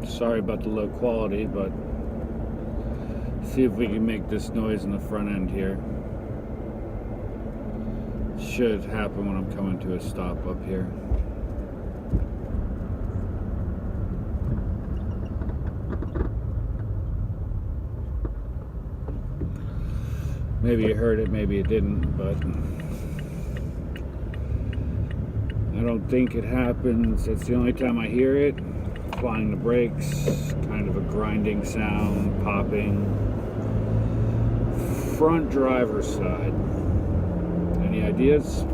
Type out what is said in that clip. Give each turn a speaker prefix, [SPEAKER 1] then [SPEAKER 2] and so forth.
[SPEAKER 1] Sorry about the low quality, but see if we can make this noise in the front end here. Should happen when I'm coming to a stop up here. Maybe you heard it, maybe you didn't, but I don't think it happens. That's the only time I hear it. Applying the brakes, kind of a grinding sound, popping. Front driver's side. Any ideas?